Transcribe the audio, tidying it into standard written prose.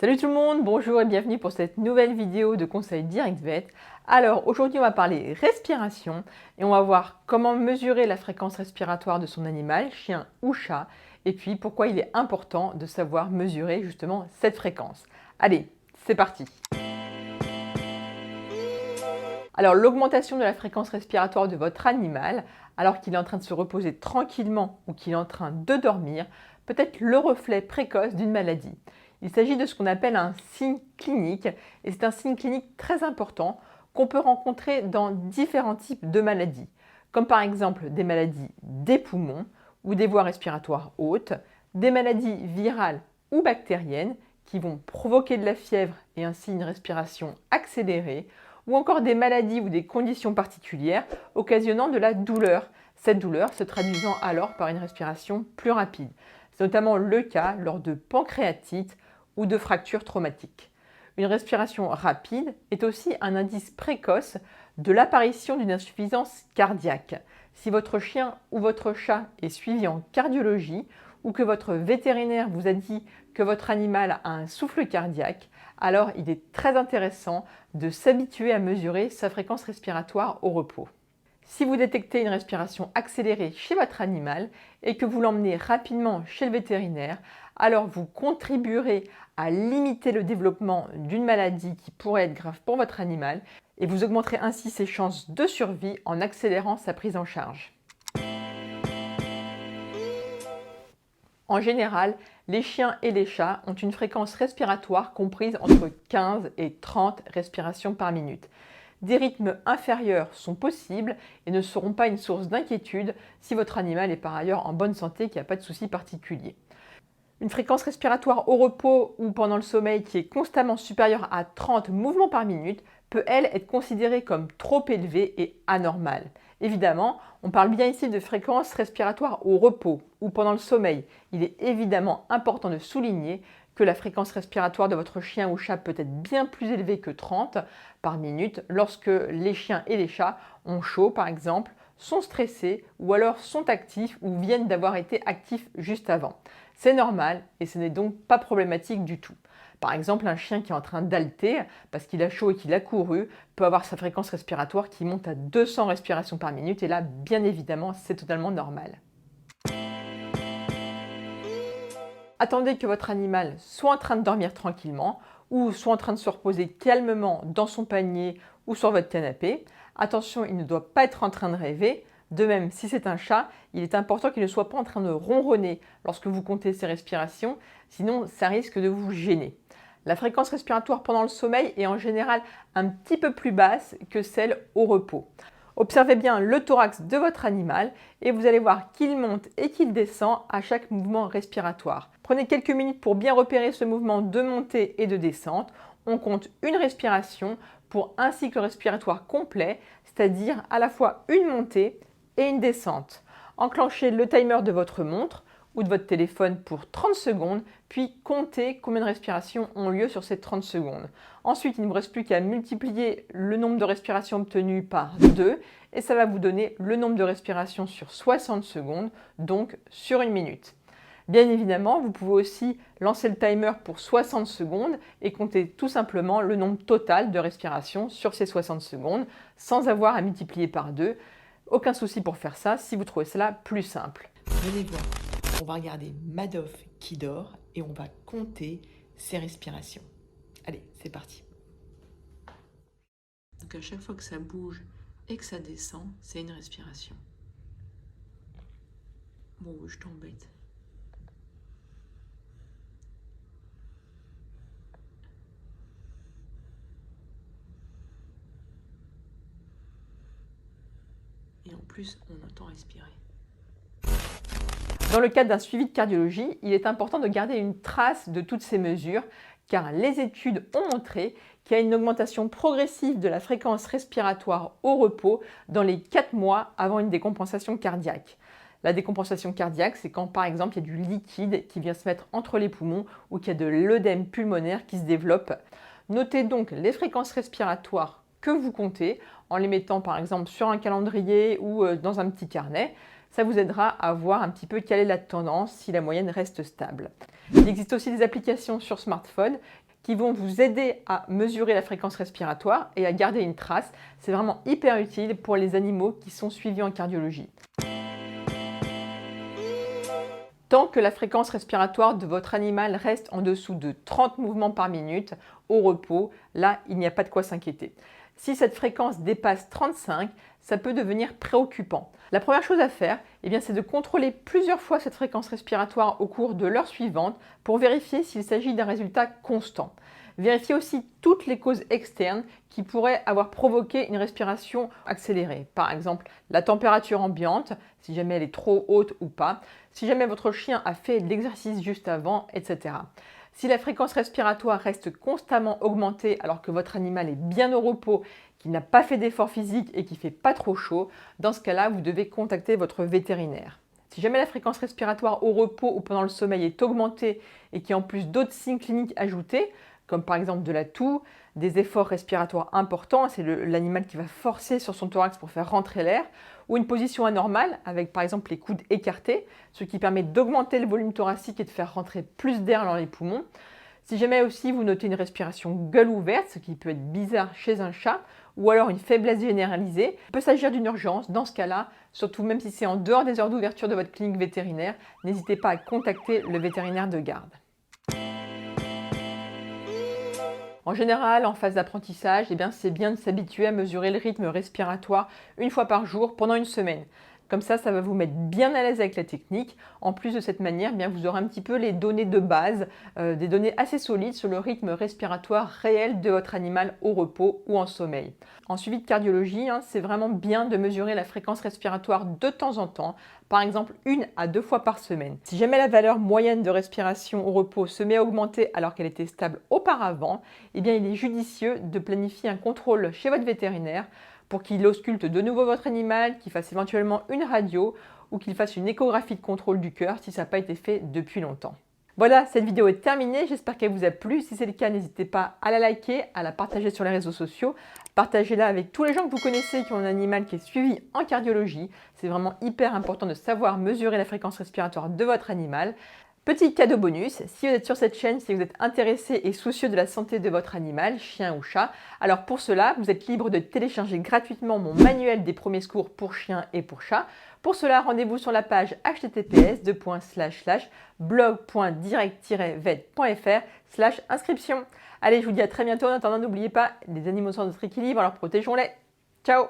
Salut tout le monde, bonjour et bienvenue pour cette nouvelle vidéo de conseils Direct Vet. Alors aujourd'hui on va parler respiration et on va voir comment mesurer la fréquence respiratoire de son animal, chien ou chat, et puis pourquoi il est important de savoir mesurer justement cette fréquence. Allez, c'est parti! Alors l'augmentation de la fréquence respiratoire de votre animal, alors qu'il est en train de se reposer tranquillement ou qu'il est en train de dormir, peut être le reflet précoce d'une maladie. Il s'agit de ce qu'on appelle un signe clinique, et c'est un signe clinique très important qu'on peut rencontrer dans différents types de maladies, comme par exemple des maladies des poumons ou des voies respiratoires hautes, des maladies virales ou bactériennes qui vont provoquer de la fièvre et ainsi une respiration accélérée, ou encore des maladies ou des conditions particulières occasionnant de la douleur, cette douleur se traduisant alors par une respiration plus rapide. C'est notamment le cas lors de pancréatite ou de fractures traumatiques. Une respiration rapide est aussi un indice précoce de l'apparition d'une insuffisance cardiaque. Si votre chien ou votre chat est suivi en cardiologie ou que votre vétérinaire vous a dit que votre animal a un souffle cardiaque, alors il est très intéressant de s'habituer à mesurer sa fréquence respiratoire au repos. Si vous détectez une respiration accélérée chez votre animal et que vous l'emmenez rapidement chez le vétérinaire, alors vous contribuerez à limiter le développement d'une maladie qui pourrait être grave pour votre animal et vous augmenterez ainsi ses chances de survie en accélérant sa prise en charge. En général, les chiens et les chats ont une fréquence respiratoire comprise entre 15 et 30 respirations par minute. Des rythmes inférieurs sont possibles et ne seront pas une source d'inquiétude si votre animal est par ailleurs en bonne santé et qu'il n'y a pas de souci particulier. Une fréquence respiratoire au repos ou pendant le sommeil qui est constamment supérieure à 30 mouvements par minute peut, elle, être considérée comme trop élevée et anormale. Évidemment, on parle bien ici de fréquence respiratoire au repos ou pendant le sommeil. Il est évidemment important de souligner que la fréquence respiratoire de votre chien ou chat peut être bien plus élevée que 30 par minute lorsque les chiens et les chats ont chaud par exemple, sont stressés ou alors sont actifs ou viennent d'avoir été actifs juste avant. C'est normal et ce n'est donc pas problématique du tout. Par exemple, un chien qui est en train d'halter parce qu'il a chaud et qu'il a couru peut avoir sa fréquence respiratoire qui monte à 200 respirations par minute et là, bien évidemment, c'est totalement normal. Attendez que votre animal soit en train de dormir tranquillement ou soit en train de se reposer calmement dans son panier ou sur votre canapé. Attention, il ne doit pas être en train de rêver. De même, si c'est un chat, il est important qu'il ne soit pas en train de ronronner lorsque vous comptez ses respirations, sinon ça risque de vous gêner. La fréquence respiratoire pendant le sommeil est en général un petit peu plus basse que celle au repos. Observez bien le thorax de votre animal et vous allez voir qu'il monte et qu'il descend à chaque mouvement respiratoire. Prenez quelques minutes pour bien repérer ce mouvement de montée et de descente. On compte une respiration pour un cycle respiratoire complet, c'est-à-dire à la fois une montée et une descente. Enclenchez le timer de votre montre ou de votre téléphone pour 30 secondes, puis comptez combien de respirations ont lieu sur ces 30 secondes. Ensuite, il ne vous reste plus qu'à multiplier le nombre de respirations obtenues par 2 et ça va vous donner le nombre de respirations sur 60 secondes, donc sur une minute. Bien évidemment, vous pouvez aussi lancer le timer pour 60 secondes et compter tout simplement le nombre total de respirations sur ces 60 secondes sans avoir à multiplier par 2. Aucun souci pour faire ça si vous trouvez cela plus simple. Venez voir, on va regarder Madoff qui dort et on va compter ses respirations. Allez, c'est parti. Donc à chaque fois que ça bouge et que ça descend, c'est une respiration. Bon, je t'embête. Et en plus, on entend respirer. Dans le cadre d'un suivi de cardiologie, il est important de garder une trace de toutes ces mesures car les études ont montré qu'il y a une augmentation progressive de la fréquence respiratoire au repos dans les 4 mois avant une décompensation cardiaque. La décompensation cardiaque, c'est quand par exemple il y a du liquide qui vient se mettre entre les poumons ou qu'il y a de l'œdème pulmonaire qui se développe. Notez donc les fréquences respiratoires que vous comptez en les mettant par exemple sur un calendrier ou dans un petit carnet. Ça vous aidera à voir un petit peu quelle est la tendance si la moyenne reste stable. Il existe aussi des applications sur smartphone qui vont vous aider à mesurer la fréquence respiratoire et à garder une trace. C'est vraiment hyper utile pour les animaux qui sont suivis en cardiologie. Tant que la fréquence respiratoire de votre animal reste en dessous de 30 mouvements par minute au repos, là, il n'y a pas de quoi s'inquiéter. Si cette fréquence dépasse 35, ça peut devenir préoccupant. La première chose à faire, c'est de contrôler plusieurs fois cette fréquence respiratoire au cours de l'heure suivante pour vérifier s'il s'agit d'un résultat constant. Vérifiez aussi toutes les causes externes qui pourraient avoir provoqué une respiration accélérée. Par exemple, la température ambiante, si jamais elle est trop haute ou pas, si jamais votre chien a fait de l'exercice juste avant, etc. Si la fréquence respiratoire reste constamment augmentée alors que votre animal est bien au repos, qu'il n'a pas fait d'effort physique et qu'il ne fait pas trop chaud, dans ce cas-là, vous devez contacter votre vétérinaire. Si jamais la fréquence respiratoire au repos ou pendant le sommeil est augmentée et qu'il y a en plus d'autres signes cliniques ajoutés, comme par exemple de la toux, des efforts respiratoires importants, c'est l'animal qui va forcer sur son thorax pour faire rentrer l'air, ou une position anormale avec par exemple les coudes écartés, ce qui permet d'augmenter le volume thoracique et de faire rentrer plus d'air dans les poumons. Si jamais aussi vous notez une respiration gueule ouverte, ce qui peut être bizarre chez un chat, ou alors une faiblesse généralisée, il peut s'agir d'une urgence. Dans ce cas-là, surtout même si c'est en dehors des heures d'ouverture de votre clinique vétérinaire, n'hésitez pas à contacter le vétérinaire de garde. En général, en phase d'apprentissage, c'est bien de s'habituer à mesurer le rythme respiratoire une fois par jour pendant une semaine. Comme ça va vous mettre bien à l'aise avec la technique. En plus de cette manière, vous aurez un petit peu les données de base, des données assez solides sur le rythme respiratoire réel de votre animal au repos ou en sommeil. En suivi de cardiologie, c'est vraiment bien de mesurer la fréquence respiratoire de temps en temps, par exemple 1 à 2 fois par semaine. Si jamais la valeur moyenne de respiration au repos se met à augmenter alors qu'elle était stable auparavant, il est judicieux de planifier un contrôle chez votre vétérinaire pour qu'il ausculte de nouveau votre animal, qu'il fasse éventuellement une radio ou qu'il fasse une échographie de contrôle du cœur si ça n'a pas été fait depuis longtemps. Voilà, cette vidéo est terminée, j'espère qu'elle vous a plu. Si c'est le cas, n'hésitez pas à la liker, à la partager sur les réseaux sociaux. Partagez-la avec tous les gens que vous connaissez qui ont un animal qui est suivi en cardiologie. C'est vraiment hyper important de savoir mesurer la fréquence respiratoire de votre animal. Petit cadeau bonus, si vous êtes sur cette chaîne, si vous êtes intéressé et soucieux de la santé de votre animal, chien ou chat, alors pour cela, vous êtes libre de télécharger gratuitement mon manuel des premiers secours pour chiens et pour chats. Pour cela, rendez-vous sur la page https://blog.direct-vet.fr/inscription. Allez, je vous dis à très bientôt. En attendant, n'oubliez pas, les animaux sont dans notre équilibre, alors protégeons-les. Ciao!